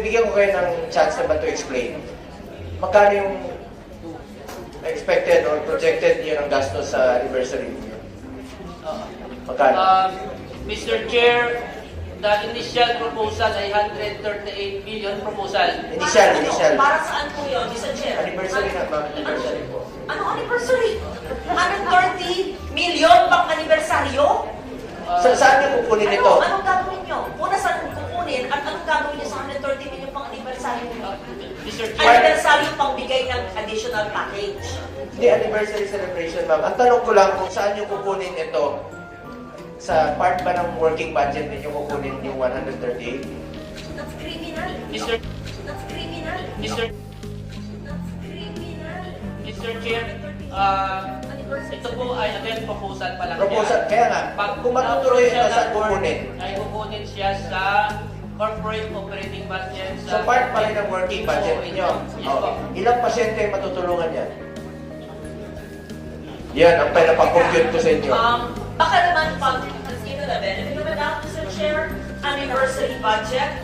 bigyan ko kayo ng chance naman to explain. Magkano yung expected or projected yun ang gastos sa anniversary niyo? Magkano? Mr. Chair, the initial proposal ay 138 million proposal. Initial. Para saan po yun, Mr. Chair? Anniversary na, ma'am. Anniversary po. Anong anniversary? 130 million pang anibersaryo? Saan niyo kukunin ito? Anong gagawin nyo? Una saan kukunin at anong gagawin nyo sa 130 million pang anibersaryo nyo? Mr. Chair, Anibersaryo pang bigay ng additional package. Hindi, anniversary celebration, ma'am. Ang tanong ko lang kung saan niyo kukunin ito. Sa part ba ng working budget ninyo kukunin yung 138? That's criminal. Mr. That's criminal. Mr. That's criminal. Mr. Chair, ito po ay again proposal pa lang Proposal, yan. kaya nga, kung matutuloy siya ito, saan ng board, kukunin? ay kukunin siya sa corporate operating budget. So part pa rin ng working budget ninyo. Yes po. Ilang pasyente ang matutulungan yan? Yan, ang pinapakompute ko sa inyo. Baka naman pag, you know the benefit of the doubt, Mr. Chair, anniversary budget,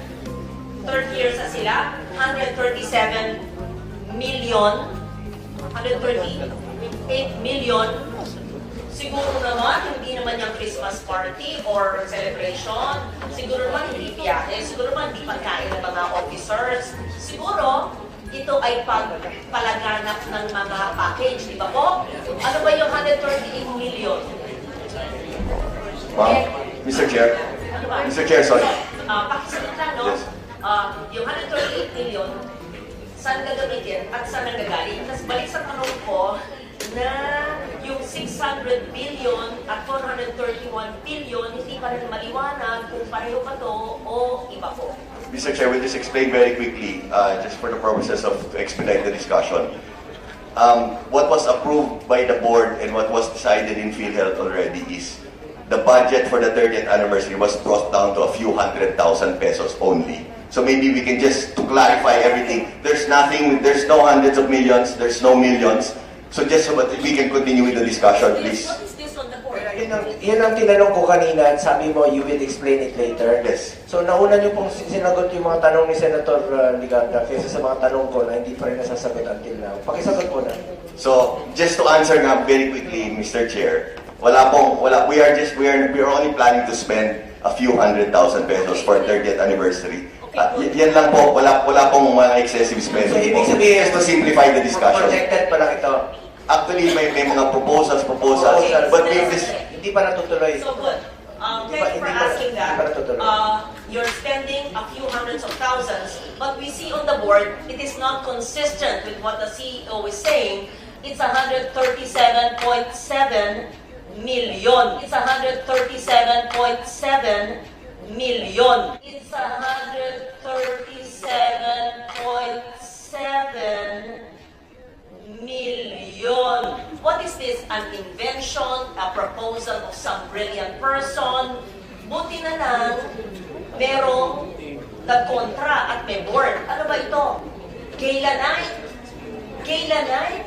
third year sa sila, 137 million, 138 million. Siguro naman, hindi naman yung Christmas party or celebration. Siguro naman hindi biyahe. Siguro naman hindi pagkain ng mga officers. Siguro, ito ay palaganap ng mga package, di ba po? Ano ba yung 138 million? Ma'am, Mr. Chair. Ano ba? Mr. Chair, sorry. Pakisagot lang, no? Yes. Yung 138 million, saan gagamitin at saan nanggagaling? Tapos balik sa tanong ko na yung 600 billion at 431 billion, hindi pa rin maliwanag kung pareho pa to o iba po. Mr. Chair, we'll just explain very quickly, just for the purposes of to expedite the discussion. What was approved by the board and what was decided in PhilHealth already is the budget for the 30th anniversary was brought down to a few 100,000 pesos only. So maybe we can just, to clarify everything, there's nothing, there's no hundreds of millions, there's no millions. So just so that we can continue with the discussion, please. What is this on the board? Yun ang tinanong ko kanina, sabi mo, you will explain it later. Yes. So nauna niyo pong sinagot yung mga tanong ni Senator Liganda kaysa sa mga tanong ko na hindi pa rin nasasagot until now. Pakisagot po na. So just to answer nga very quickly, Mr. Chair, we are only planning to spend a few 100,000 pesos for 30th anniversary. Yan lang po, wala pong mga excessive spending. So, ibig po. sabihin, Just to simplify the discussion. Projected pa lang ito. Actually, may mga proposals, but Hindi pa natutuloy. So good. Thank you for asking that. You're spending a few hundreds of thousands, but we see on the board, it is not consistent with what the CEO is saying. It's 137.7 million. It's 137.7 million. It's 137.7 million. What is this? An invention? A proposal of some brilliant person? Buti na lang, merong nagkontra at may board. Ano ba ito? Kailanite? Kailanite?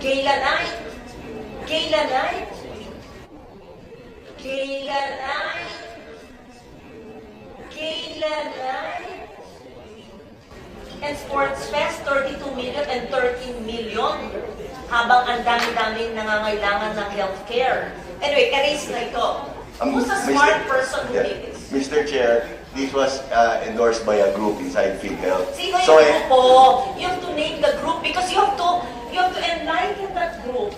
Kailanite? Kailanite? Kailanite? Kailanite? And Sports Fest, 32 million and 13 million. Habang ang dami-daming nangangailangan ng healthcare. Anyway, erase na ito. Who's a smart person who did this? Mr. Chair, this was endorsed by a group inside PhilHealth. Sino yung grupo? You have to name the group because you have to enlighten that group.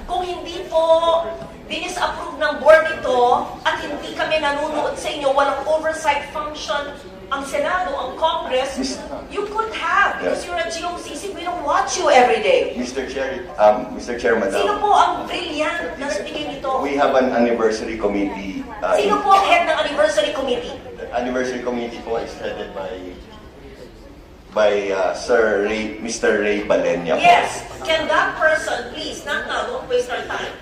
Kung hindi po dinis-approve ng board ito at hindi kami nanonood sa inyo, walang oversight function ang Senado, ang Congress, you could have because you're a GOCC. We don't watch you every day. Mr. Chair, Madam. Sino po ang brilliant na nagbigay nito? We have an anniversary committee. Sino po ang head ng anniversary committee? The anniversary committee po is headed by Mr. Ray Balenya. Yes. Can that person, please, not now, don't waste our time,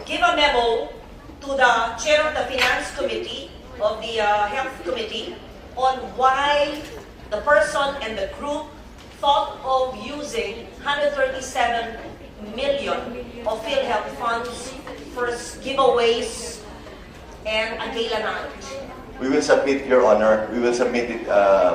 give a memo to the chair of the Finance Committee, of the Health Committee, on why the person and the group thought of using 137 million of PhilHealth funds for giveaways and a gala night. We will submit, Your Honor, we will submit it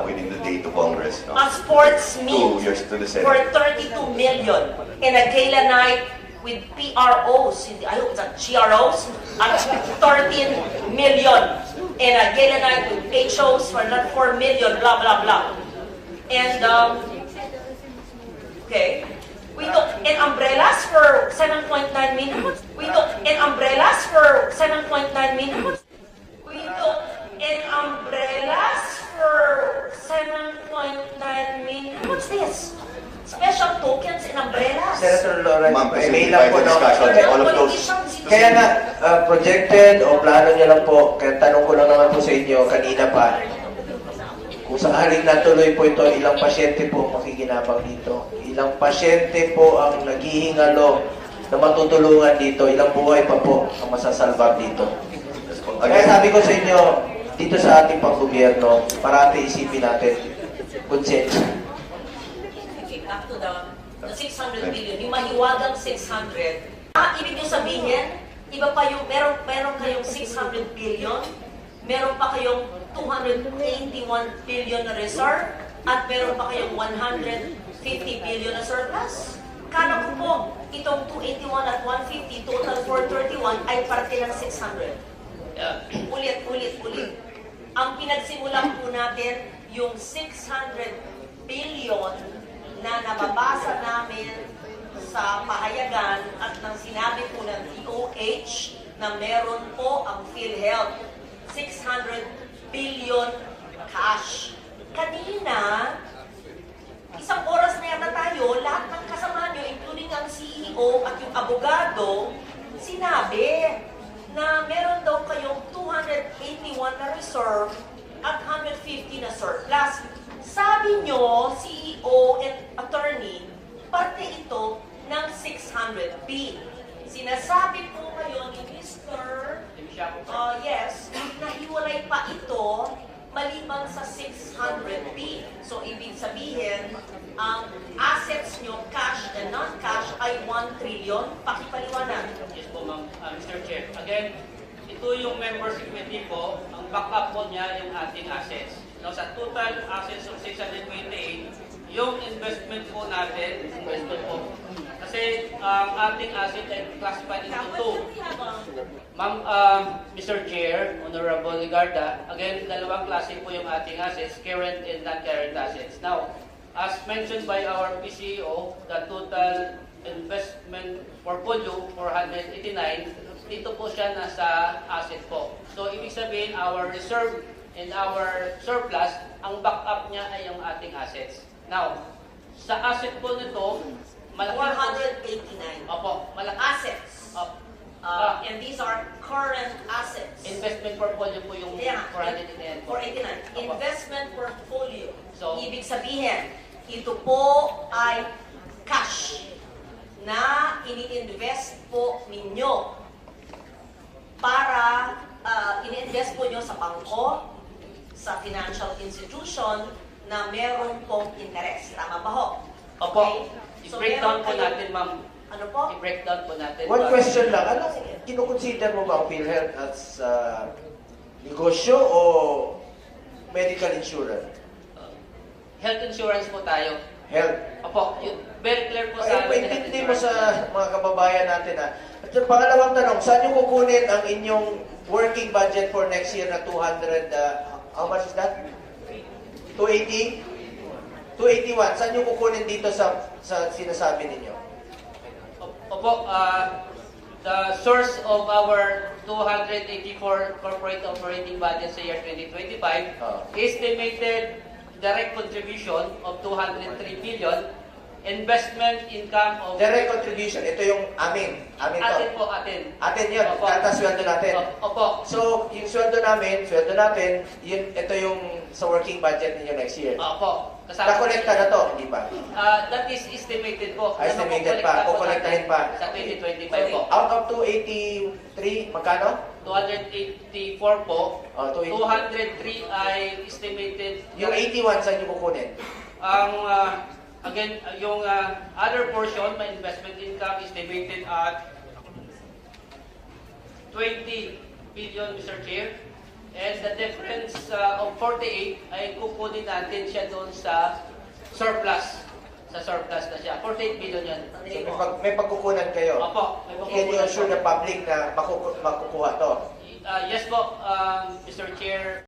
within the day to Congress. No? A sports meet 2 years to the for Senate. 32 million and a gala night with PROs, I hope it's a GROs, at 13 million. And a gala night with HOs for not 4 million, blah, blah, blah. And, okay. We took and umbrellas for 7.9 million. We took and umbrellas for 7.9 million. We took and umbrellas for 7.9 million. What's this? Special tokens and umbrellas. Senator Lawrence, Ma'am, kasi may we lang po, the no? discussion, all of those. Kaya nga, projected o plano niyo lang po, kaya tanong ko lang naman po sa inyo kanina pa, kung sakaling natuloy po ito, ilang pasyente po ang makikinabang dito? Ilang pasyente po ang naghihingalo na matutulungan dito? Ilang buhay pa po ang masasalbag dito? Kaya sabi ko sa inyo, dito sa ating panggobyerno, parati isipin natin, konsensya. Okay, back to the 600 billion, yung mahiwagang 600. Ibig nyo sabihin, iba pa yung, meron kayong 600 billion, meron pa kayong 281 billion na reserve, at meron pa kayong 150 billion na surplus. Kala ko po, itong 281 at 150, total 431, ay parte ng 600. Ulit. Ang pinagsimulan po natin, yung 600 billion na nababasa namin sa pahayagan at nang sinabi po ng DOH na meron po ang PhilHealth 600 billion cash. Kanina, isang oras na yata tayo, lahat ng kasama nyo, including ang CEO at yung abogado, sinabi na meron daw kayong 281 na reserve at 150 na surplus. Sabi nyo, CEO and attorney, parte ito ng 600B. Sinasabi po kayo ni Mr. Yes, nahiwalay pa ito maliban sa 600B. So, ibig sabihin, ang assets nyo, cash and non-cash, ay 1 trillion. Pakipaliwanag. Yes po, ma'am. Mr. Chair. Again, ito yung membership committee po. Ang backup po niya yung ating assets. Now, sa total assets of 628, yung investment po natin, investment po. Kasi ang ating asset ay classified into two. Ma'am, Mr. Chair, Honorable Ligarda, again, dalawang klase po yung ating assets, current and non-current assets. Now, as mentioned by our PCEO, the total investment portfolio, 489, dito po siya nasa asset po. So, ibig sabihin, our reserve and our surplus, ang backup niya ay yung ating assets. Now, sa asset po nito, malaki 489. Opo, malaki. Assets. Opo. And these are current assets. Investment portfolio po yung Yeah, 489. 489. Investment portfolio. So, Ibig sabihin, ito po ay cash na ini-invest po ninyo para ini-invest po nyo sa bangko, sa financial institution na meron pong interest. Tama ba ho? Opo. Okay? So, I-breakdown meron po kayo- natin, ma'am. Ano po? I-breakdown po natin. One question lang, anong kinukonsider mo ba ang PhilHealth as negosyo o medical insurance? Health insurance po tayo. Health. Opo, yun. Very clear po Ay, sa amin. paintindi mo sa mga kababayan natin At yung pangalawang tanong, saan nyo kukunin ang inyong working budget for next year na 200, how much is that? 280? 281. Saan nyo kukunin dito sa sinasabi ninyo? Opo, the source of our 284 corporate operating budget sa year 2025 estimated direct contribution of 203 billion, investment income of... Direct contribution, ito yung amin. Amin to. Atin po, atin. Atin yun, Opo. sweldo natin. Opo. So, yung sweldo natin, yun, ito yung sa working budget ninyo next year. Opo. Na-connect na to, hindi ba? That is estimated po. Estimated pa, kukolektahin pa. Sa 2025 po. Out of 283, magkano? 284 po. 283. 203 ay estimated. Yung 81, saan nyo kukunin? Ang, again, yung other portion, my investment income estimated at 20 billion, Mr. Chair. And the difference of 48 ay kukunin natin siya doon sa surplus. Sa surplus na siya. 48 billion yan. So, may pagkukunan kayo. Opo, may Can you pagkukunan assure po. the public na makukuha to? Yes po, Mr. Chair.